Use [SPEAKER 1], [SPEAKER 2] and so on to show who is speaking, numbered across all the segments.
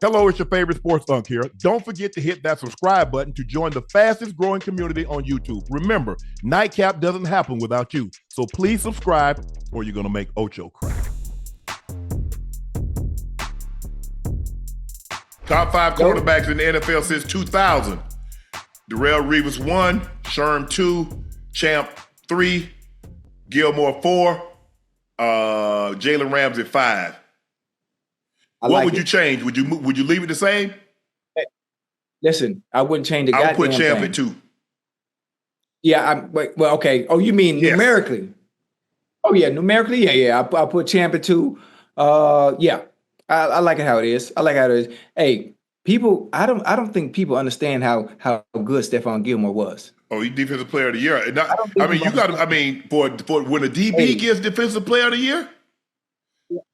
[SPEAKER 1] Hello, it's your favorite sports Unc here. Don't forget to hit that subscribe button to join the fastest growing community on YouTube. Remember, Nightcap doesn't happen without you. So please subscribe or you're going to make Ocho cry. Top 5 quarterbacks in the NFL since 2000. Darrelle Revis 1, Sherman 2, Champ 3, Gilmore 4, Jalen Ramsey 5. What would you change? Would you leave it the same?
[SPEAKER 2] Hey, listen, I wouldn't change the
[SPEAKER 1] I would
[SPEAKER 2] goddamn
[SPEAKER 1] put Champ
[SPEAKER 2] thing.
[SPEAKER 1] at 2.
[SPEAKER 2] Yeah, well, okay. Oh, you mean numerically? Oh, yeah, numerically, yeah. I'll put Champ at 2. Yeah, I like it how it is. I like how it is. Hey, people, I don't think people understand how good Stephon Gilmore was.
[SPEAKER 1] Oh, he's defensive player of the year. You got to. I mean, for when a DB gets defensive player of the year.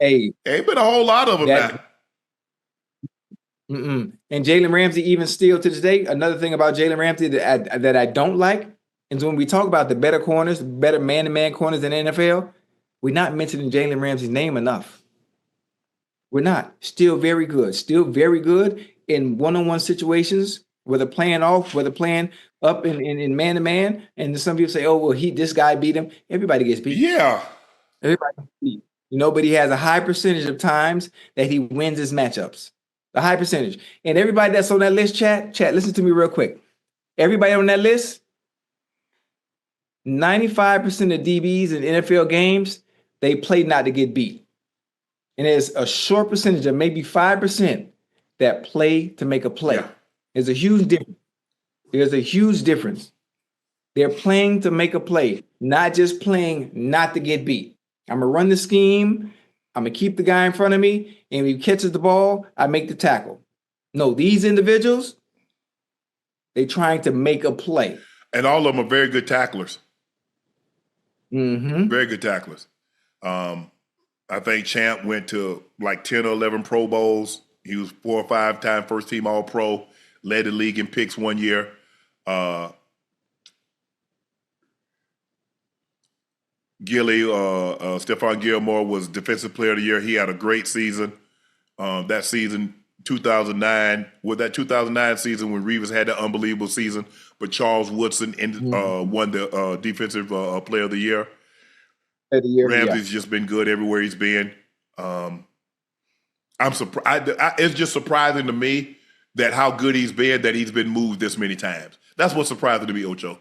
[SPEAKER 2] Hey,
[SPEAKER 1] ain't been a whole lot of them now.
[SPEAKER 2] And Jalen Ramsey, even still to this day, another thing about Jalen Ramsey that I don't like is when we talk about the better corners, better man-to-man corners in the NFL, we're not mentioning Jalen Ramsey's name enough. We're not. Still very good. Still very good in one-on-one situations, whether playing off, whether playing up in man-to-man. And some people say, oh, well, this guy beat him. Everybody gets beat.
[SPEAKER 1] Yeah.
[SPEAKER 2] Everybody gets beat. But he has a high percentage of times that he wins his matchups. A high percentage. And everybody that's on that list, chat, listen to me real quick. Everybody on that list, 95% of DBs in NFL games, they play not to get beat. And there's a short percentage of maybe 5% that play to make a play. Yeah. There's a huge difference. There's a huge difference. They're playing to make a play, not just playing not to get beat. I'm going to run the scheme. I'm going to keep the guy in front of me. And when he catches the ball, I make the tackle. No, these individuals, they're trying to make a play.
[SPEAKER 1] And all of them are very good tacklers.
[SPEAKER 2] Mm-hmm.
[SPEAKER 1] Very good tacklers. I think Champ went to like 10 or 11 Pro Bowls. He was 4 or 5 time first team All-Pro, led the league in picks one year. Stephon Gilmore was Defensive Player of the Year. He had a great season. That season, 2009, with that 2009 season when Revis had that unbelievable season, but Charles Woodson won the Defensive Player of the Year. Ramsey's just been good everywhere he's been. I'm surprised. It's just surprising to me that how good he's been, that he's been moved this many times. That's what's surprising to me, Ocho.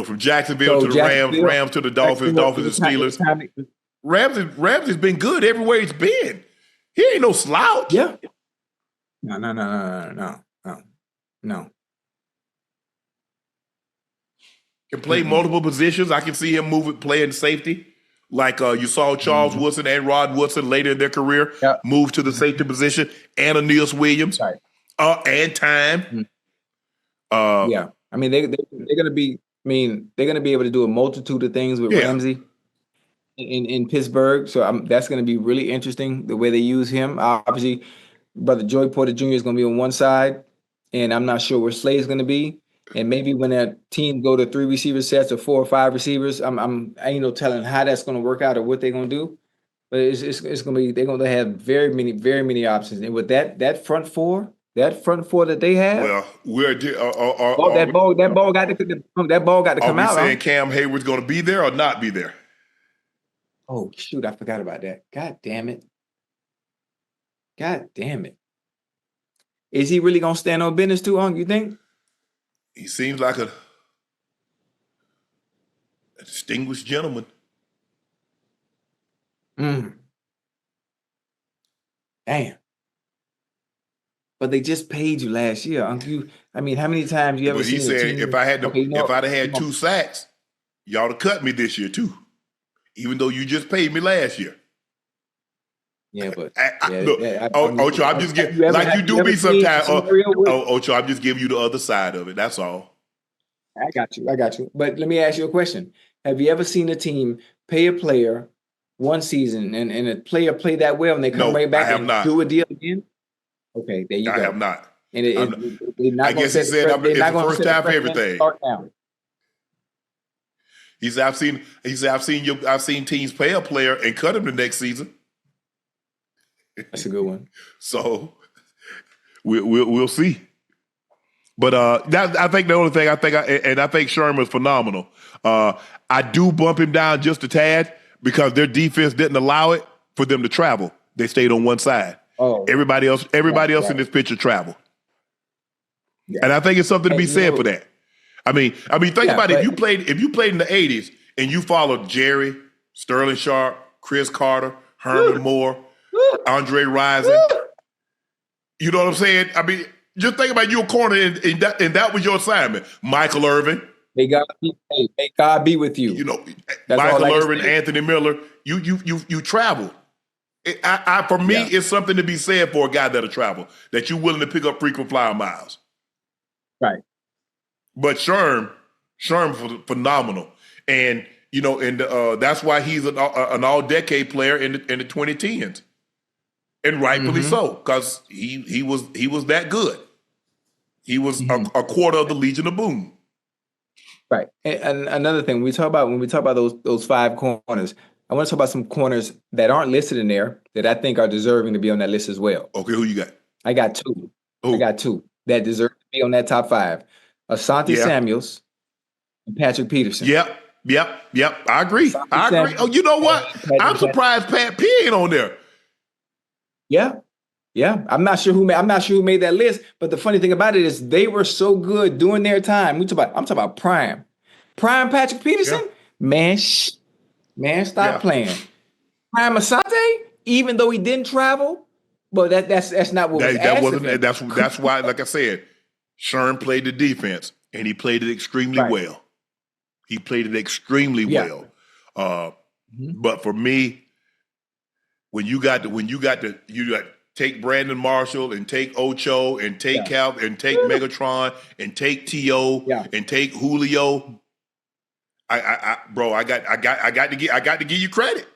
[SPEAKER 1] From Jacksonville to the Rams to the Dolphins, Dolphins to Steelers. Ramsey's been good everywhere he's been. He ain't no slouch.
[SPEAKER 2] Yeah. No.
[SPEAKER 1] Can play multiple positions. I can see him playing safety. Like you saw Charles Woodson and Rod Woodson later in their career move to the safety position, and Aeneas Williams, and time.
[SPEAKER 2] Yeah. I mean, they're going to be. They're going to be able to do a multitude of things with Ramsey in Pittsburgh. So that's going to be really interesting, the way they use him. Obviously, Brother Joey Porter Jr. is going to be on one side, and I'm not sure where Slade's going to be. And maybe when that team go to 3 receiver sets or 4 or 5 receivers, I ain't no telling how that's going to work out or what they're going to do. But it's going to be, they're going to have very many options. And with that front four that they have.
[SPEAKER 1] Well,
[SPEAKER 2] that ball got to come out.
[SPEAKER 1] Are we saying Cam Heyward's going to be there or not be there?
[SPEAKER 2] Oh shoot, I forgot about that. God damn it. Is he really going to stand on business too long, you think?
[SPEAKER 1] He seems like a distinguished gentleman.
[SPEAKER 2] Damn. But they just paid you last year, Unc. How many times you ever seen?
[SPEAKER 1] He said if I'd have had 2 sacks, y'all have cut me this year too, even though you just paid me last year.
[SPEAKER 2] Yeah, but
[SPEAKER 1] Ocho, I'm just giving like you do me sometimes. Ocho, I'm just giving you the other side of it. That's all.
[SPEAKER 2] I got you. But let me ask you a question: have you ever seen a team pay a player one season and a player play that well and they come right back and do a deal again? Okay, there you go.
[SPEAKER 1] I have not.
[SPEAKER 2] And
[SPEAKER 1] I guess he said it's the first time for everything. He said I've seen teams pay a player and cut him the next season.
[SPEAKER 2] That's a good one.
[SPEAKER 1] So we'll see. But I think the only thing I think Sherman's phenomenal. I do bump him down just a tad because their defense didn't allow it for them to travel. They stayed on one side.
[SPEAKER 2] Oh,
[SPEAKER 1] everybody else in this picture traveled. Yeah. And I think it's something to be said for that. I mean, think about it. If you played in the '80s and you followed Jerry, Sterling Sharpe, Chris Carter, Herman Moore, Andre Rison, you know what I'm saying? I mean, just think about you a corner and that was your assignment. Michael Irvin.
[SPEAKER 2] May God be with you.
[SPEAKER 1] You know, that's Michael Irvin, Anthony Miller. You travel. For me, it's something to be said for a guy that'll travel, that you're willing to pick up frequent flyer miles.
[SPEAKER 2] Right.
[SPEAKER 1] But Sherman phenomenal, and that's why he's an all-decade player in the 2010s, and rightfully so, because he was that good. He was a quarter of the Legion of Boom.
[SPEAKER 2] Right. And another thing, when we talk about those five corners, I want to talk about some corners that aren't listed in there that I think are deserving to be on that list as well.
[SPEAKER 1] Okay, who you got?
[SPEAKER 2] I got two. I got two that deserve to be on that top five. Asante Samuels and Patrick Peterson.
[SPEAKER 1] Yep. I agree. Oh, you know what? I'm surprised Pat P ain't on there.
[SPEAKER 2] Yeah. I'm not sure who made that list, but the funny thing about it is they were so good during their time. I'm talking about prime Patrick Peterson. Man, stop playing. Prime Asante, even though he didn't travel, but that's not what
[SPEAKER 1] that's why, like I said, Sherman played the defense and he played it extremely well. He played it extremely well. But for me, when you got to take Brandon Marshall and take Ocho and take Cal and take Megatron and take T.O. and take Julio, I got to give you credit.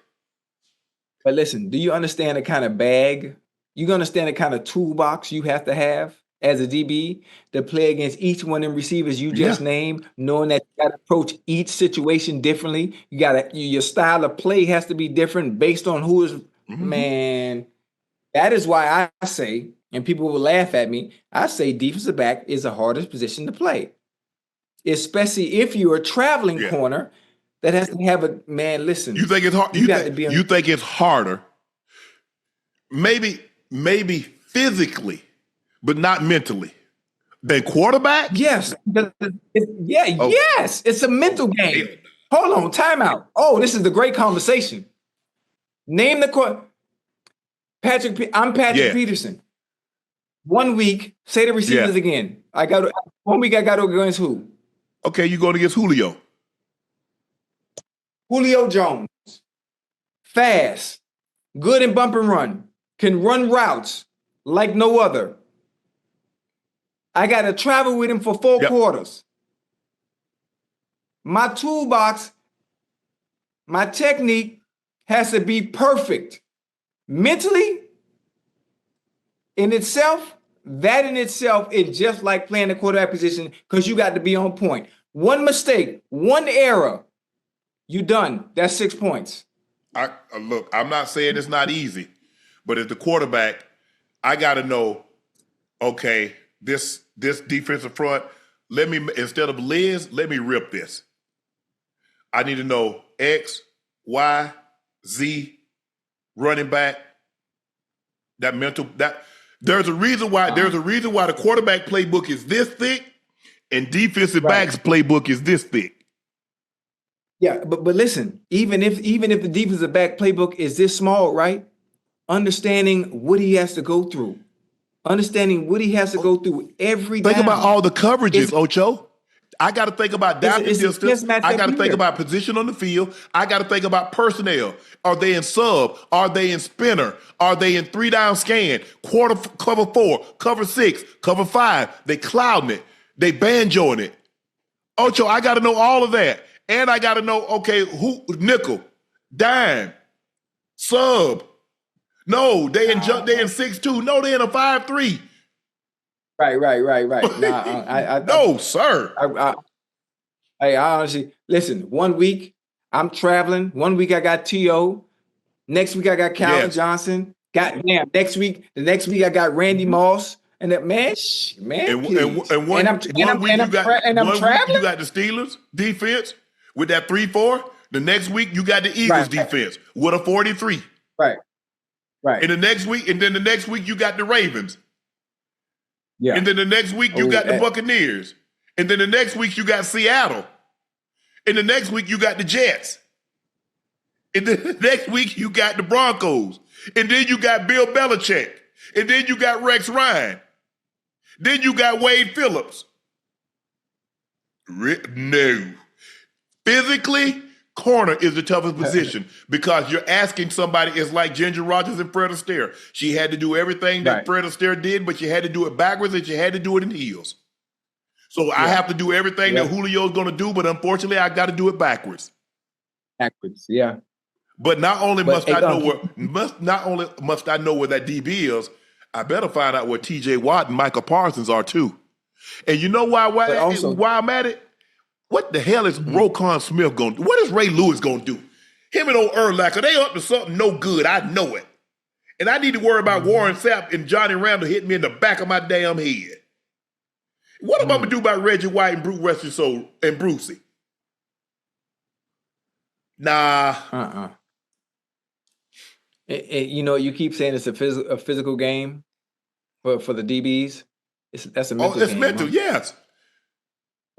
[SPEAKER 2] But listen, do you understand the kind of bag? You understand the kind of toolbox you have to have as a DB to play against each one of them receivers you just named, knowing that you got to approach each situation differently. Your style of play has to be different based on who is man. That is why I say, and people will laugh at me, I say defensive back is the hardest position to play, especially if you're a traveling corner that has to have a man. Listen,
[SPEAKER 1] you think it's hard? You think it's harder? Maybe physically, but not mentally. Than quarterback?
[SPEAKER 2] Yes. Yes. It's a mental game. Hold on, timeout. Oh, this is a great conversation. Name the quarterback. I'm Patrick Peterson. 1 week, say the receivers again. 1 week I got to go against who?
[SPEAKER 1] Okay, you going against Julio.
[SPEAKER 2] Julio Jones. Fast. Good in bump and run. Can run routes like no other. I got to travel with him for 4 quarters. My toolbox, my technique has to be perfect. Mentally, in itself, is just like playing the quarterback position because you got to be on point. One mistake, one error, you done. That's 6 points.
[SPEAKER 1] Look, I'm not saying it's not easy, but as the quarterback, I got to know, okay, this defensive front, instead of Liz, let me rip this. I need to know X, Y, Z, running back, there's a reason why the quarterback playbook is this thick and defensive backs playbook is this thick.
[SPEAKER 2] Yeah, but listen, even if the defensive back playbook is this small, right? Understanding what he has to go through. Every
[SPEAKER 1] Think
[SPEAKER 2] down.
[SPEAKER 1] about all the coverages, Ocho. I got to think about down and distance. I got to think about position on the field. I got to think about personnel. Are they in sub? Are they in spinner? Are they in 3-down scan? Cover 4, cover 6, cover 5. They clouding it. They banjoing it. Ocho, I got to know all of that. And I got to know, okay, who nickel, dime, sub. No, they in 6-2. No, they in a 5-3.
[SPEAKER 2] Right.
[SPEAKER 1] No, sir.
[SPEAKER 2] I honestly, listen, 1 week I'm traveling. 1 week I got T.O. Next week I got Calvin Johnson. The next week I got Randy Moss. And that man, please.
[SPEAKER 1] And one week you got the Steelers defense with that 3-4. The next week you got the Eagles defense with a 43.
[SPEAKER 2] Right.
[SPEAKER 1] And the next week you got the Ravens.
[SPEAKER 2] Yeah.
[SPEAKER 1] And then the next week you got the Buccaneers. And then the next week you got Seattle. And the next week you got the Jets. And then the next week you got the Broncos. And then you got Bill Belichick. And then you got Rex Ryan. Then you got Wade Phillips. No. Physically, corner is the toughest position because you're asking somebody. It's like Ginger Rogers and Fred Astaire. She had to do everything that Fred Astaire did, but she had to do it backwards and she had to do it in heels. So I have to do everything that Julio's going to do, but unfortunately, I got to do it backwards. But not only must I know where that DB is, I better find out where T.J. Watt and Michael Parsons are too. And you know why I'm at it? What the hell is Roquan Smith going to do? What is Ray Lewis going to do? Him and old Urlacher, they up to something no good. I know it. And I need to worry about Warren Sapp and Johnny Randall hitting me in the back of my damn head. What am I going to do about Reggie White and Brucey? Nah.
[SPEAKER 2] You keep saying it's a physical game for the DBs. That's a mental game.
[SPEAKER 1] Mental, yes.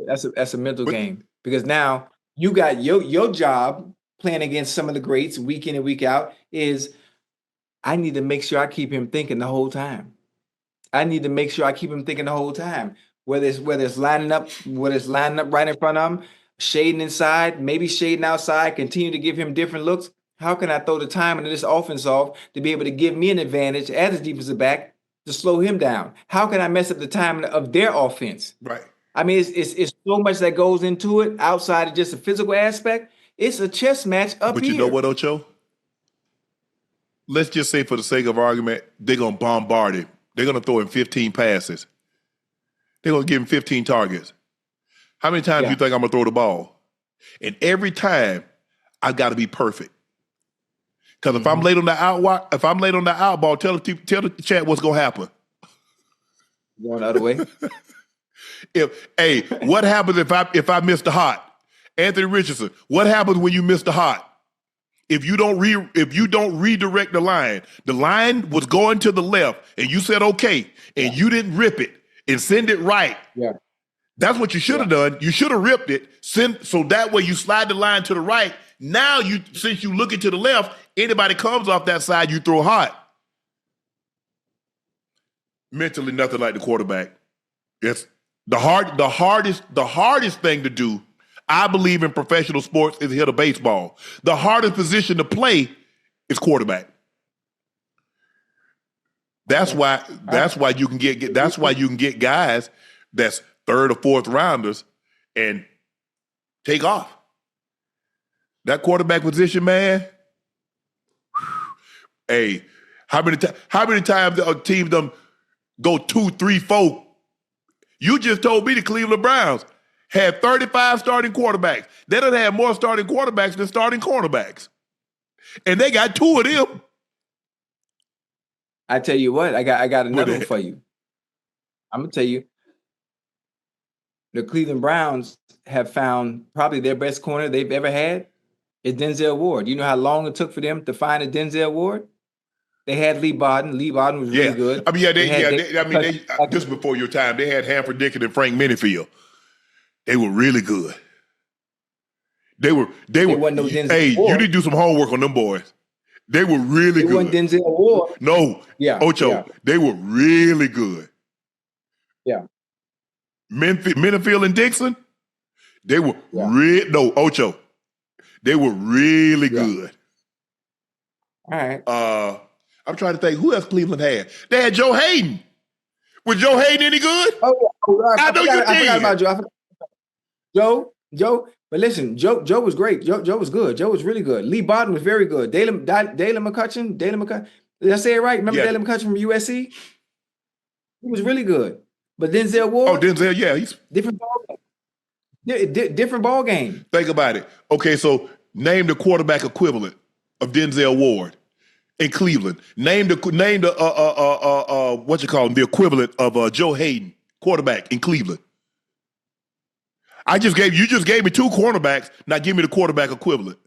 [SPEAKER 2] That's a mental game because now you got your job playing against some of the greats week in and week out is I need to make sure I keep him thinking the whole time. Whether it's lining up right in front of him, shading inside, maybe shading outside, continue to give him different looks. How can I throw the time into this offense off to be able to give me an advantage as a defensive back to slow him down? How can I mess up the timing of their offense?
[SPEAKER 1] Right.
[SPEAKER 2] I mean, it's so much that goes into it outside of just the physical aspect. It's a chess match up here.
[SPEAKER 1] But you know what, Ocho? Let's just say for the sake of argument, they're going to bombard him. They're going to throw him 15 passes. They're going to give him 15 targets. How many times do you think I'm going to throw the ball? And every time, I've got to be perfect. Because if I'm late on the out ball, tell the chat what's going to happen.
[SPEAKER 2] Going the other way.
[SPEAKER 1] What happens if I miss the hot? Anthony Richardson, what happens when you miss the hot? If you don't redirect the line was going to the left, and you said okay, and you didn't rip it and send it right.
[SPEAKER 2] Yeah,
[SPEAKER 1] that's what you should have done. You should have ripped it, so that way you slide the line to the right. Now since you looking to the left, anybody comes off that side, you throw hot. Mentally, nothing like the quarterback. It's the hardest thing to do, I believe, in professional sports is hit a baseball. The hardest position to play is quarterback. That's why you can get guys that's third or fourth rounders and take off. That quarterback position, man. Hey, how many times a team them go 2, 3, 4? You just told me the Cleveland Browns had 35 starting quarterbacks. They don't have more starting quarterbacks than starting cornerbacks. And they got 2 of them.
[SPEAKER 2] I tell you what, I got another one for you. I'm going to tell you, the Cleveland Browns have found probably their best corner they've ever had is Denzel Ward. You know how long it took for them to find a Denzel Ward? They had Lee Bowden. Lee Bowden was really good.
[SPEAKER 1] I mean, just before your time, they had Hanford Dickett and Frank Minifield. They were really good. They were.
[SPEAKER 2] Wasn't no Denzel Ward.
[SPEAKER 1] You need to do some homework on them boys. They were really good.
[SPEAKER 2] Wasn't Denzel Ward.
[SPEAKER 1] No.
[SPEAKER 2] Yeah.
[SPEAKER 1] Ocho. They were really good.
[SPEAKER 2] Yeah.
[SPEAKER 1] Minifield and Dixon. They were Ocho. They were really good.
[SPEAKER 2] All right.
[SPEAKER 1] I'm trying to think who else Cleveland had. They had Joe Hayden. Was Joe Hayden any good? I know you did.
[SPEAKER 2] I forgot about Joe. But listen, Joe was great. Joe was good. Joe was really good. Lee Bowden was very good. Dalen McCutcheon. Did I say it right? Remember Dalen McCutcheon from USC? He was really good. But Denzel Ward.
[SPEAKER 1] Oh, Denzel, yeah, he's
[SPEAKER 2] different ball game. Different ball game.
[SPEAKER 1] Think about it. Okay, so name the quarterback equivalent of Denzel Ward. in Cleveland. Name the what you call him, the equivalent of Joe Hayden, quarterback in Cleveland. You just gave me 2 cornerbacks. Now give me the quarterback equivalent.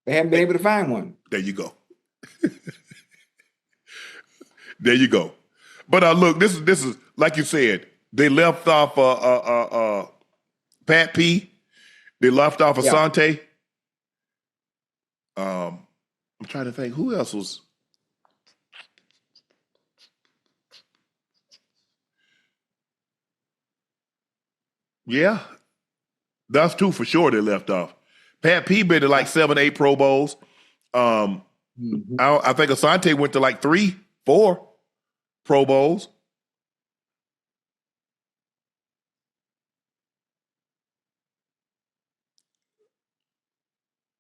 [SPEAKER 2] They haven't been able to find one.
[SPEAKER 1] There you go. There you go. But look, this is like you said. They left off Pat P. They left off Asante. I'm trying to think who else was. Yeah, that's 2 for sure. They left off. Pat P been to like 7, 8 Pro Bowls. I think Asante went to like 3, 4 Pro Bowls.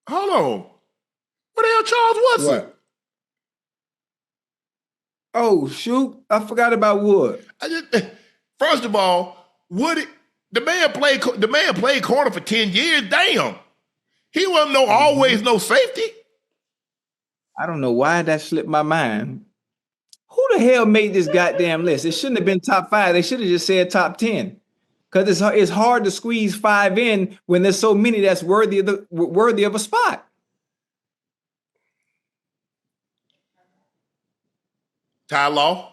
[SPEAKER 1] Hold on. What the hell, Charles Woodson?
[SPEAKER 2] What? Oh, shoot. I forgot about Wood.
[SPEAKER 1] First of all, Woody, the man played corner for 10 years. Damn. He wasn't always no safety.
[SPEAKER 2] I don't know why that slipped my mind. Who the hell made this goddamn list? It shouldn't have been top 5. They should have just said top 10. Because it's hard to squeeze 5 in when there's so many that's worthy of a spot.
[SPEAKER 1] Ty Law.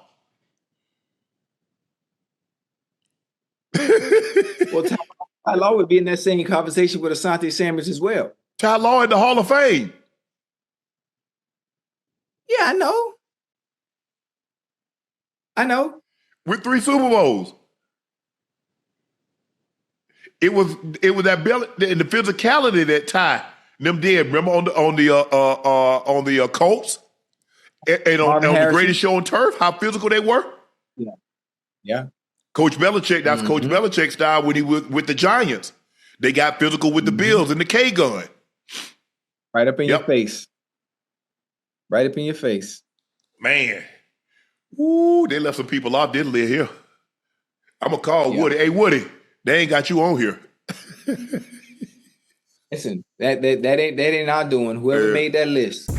[SPEAKER 2] Well, Ty Law would be in that same conversation with Asante Sanders as well.
[SPEAKER 1] Ty Law in the Hall of Fame.
[SPEAKER 2] Yeah, I know.
[SPEAKER 1] With 3 Super Bowls. It was that belly and the physicality that Ty them did. Remember on the Colts and on the Greatest Show on Turf, how physical they were.
[SPEAKER 2] Yeah.
[SPEAKER 1] Coach Belichick, that's Coach Belichick's style when he was with the Giants. They got physical with the Bills and the K gun.
[SPEAKER 2] Right up in your face. Right up in your face.
[SPEAKER 1] Man. Ooh, they left some people off, didn't they, here? I'm going to call Woody. Hey, Woody, they ain't got you on here.
[SPEAKER 2] Listen, that ain't our doing. Whoever made that list.